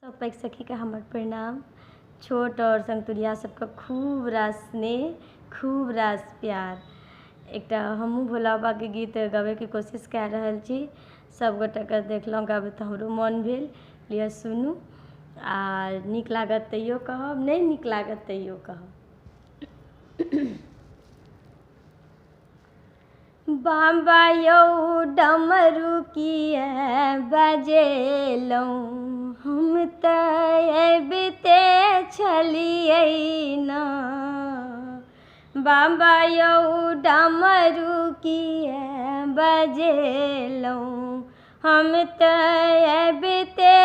सब पैघ सखीके हमर प्रणाम। छोट और संगतुरिया सबके खूब रास स्नेह, खूब रास प्यार। एकटा हमहूँ भोला बाबाके गीत गाबैके कोशिश कऽ रहल छी। सब गोटेके देखलहुँ गाबैत हमरो मोन भेल, लिअ सुनू। आ नीक लागत तैयो कहब, नहि नीक लागत तैयो कहब। बाबा यौ डमरू किए बजेलहुँ, हम तऽ अबिते छलियै ना। बाबा यौ डमरू किए बजेलहुँ, हम तऽ अबिते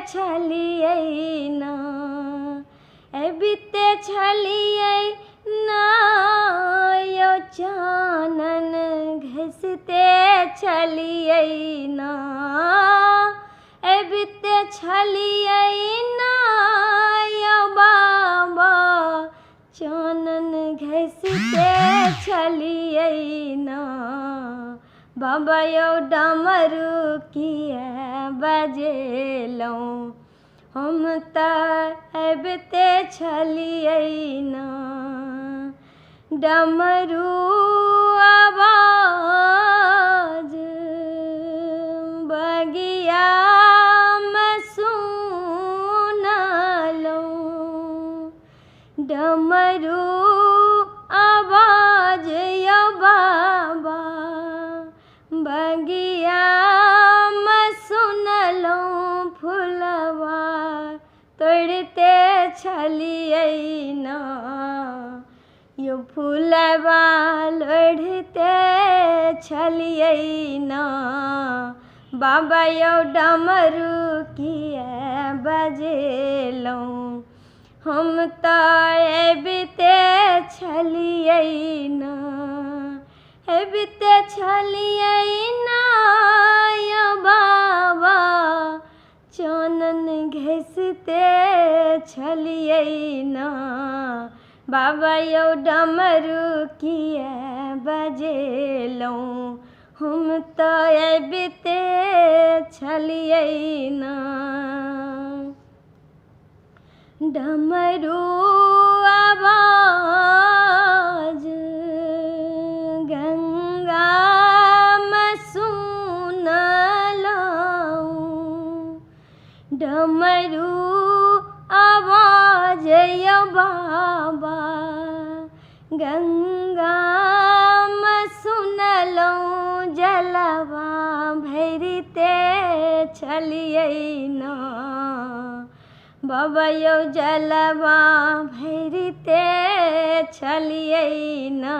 छलियै ना। अबिते छलियै ना यौ चानन घसिते छलियै ना। अबिते छलियै ना यौ बाबा चानन घसिते छलियै ना। बाबा यौ डमरू किए बजेलहुँ, हम तऽ अबिते छलियै ना। डमरू आवाज बगियामे सुनलहुँ, डमरू आवाज यौ बाबा बगियामे सुनलहुँ। फुलवा तोड़िते छलियै ना यौ फुलवा लोढ़िते छलियै ना। बाबा यौ डमरू किए बजेलहुँ, हम तऽ अबिते छलियै ना। अबिते छलियै ना यौ बाबा चानन घसिते छलियै ना। बाबा यौ डमरू किए बजेलहुँ, हम तऽ अबिते छलियै ना। डमरू आवाज गंगामे सुनलहुँ, डमरू आवाज यौ बाबा गंगामे सुनलहुँ। जलवा भरिते छलियै ना बाबा यौ जलवा भरिते छलियै ना।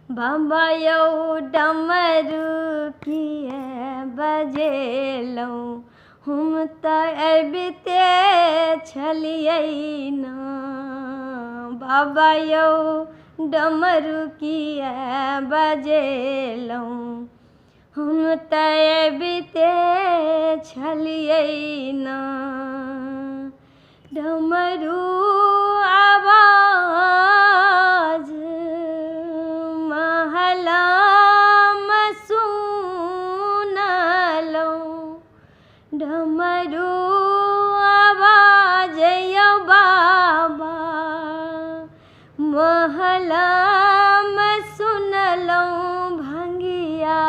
बाबा यौ डमरू किए बजेलहुँ, हम तऽ अबिते छलियै ना। बाबा यौ डमरू किए बजेलहुँ, हम तऽ अबिते छलियै ना। डमरू आवाज महलामे सुनलहुँ, डमरू आवाज यौ बाबा महलामे सुनलहुँ। भंगिया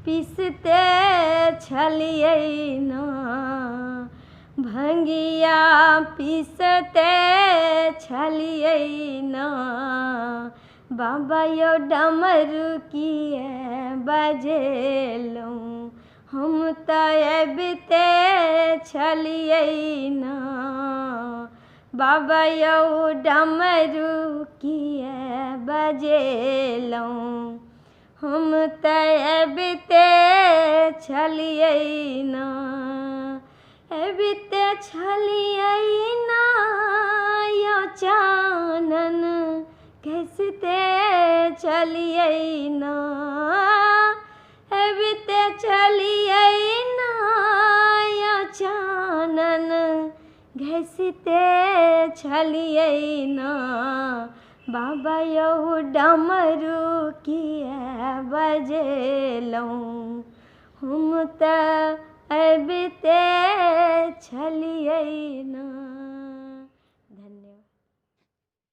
पीसते छलियै ना भंगिया पीसते छलियै ना। बाबा यौ डमरू किए बजेलहुँ, हम तऽ अबिते छलियै ना। बाबा यौ डमरू किए बजेलहुँ, हम तऽ अबिते छलियै ना। अबिते छलियै ना यौ चानन घसिते छलियै ना। अबिते छलियै ना यौ चानन घसिते छलियै ना। बाबा यौ डमरू किए बजेलहुँ, हम तऽ अबिते छलियै। भूलियै ना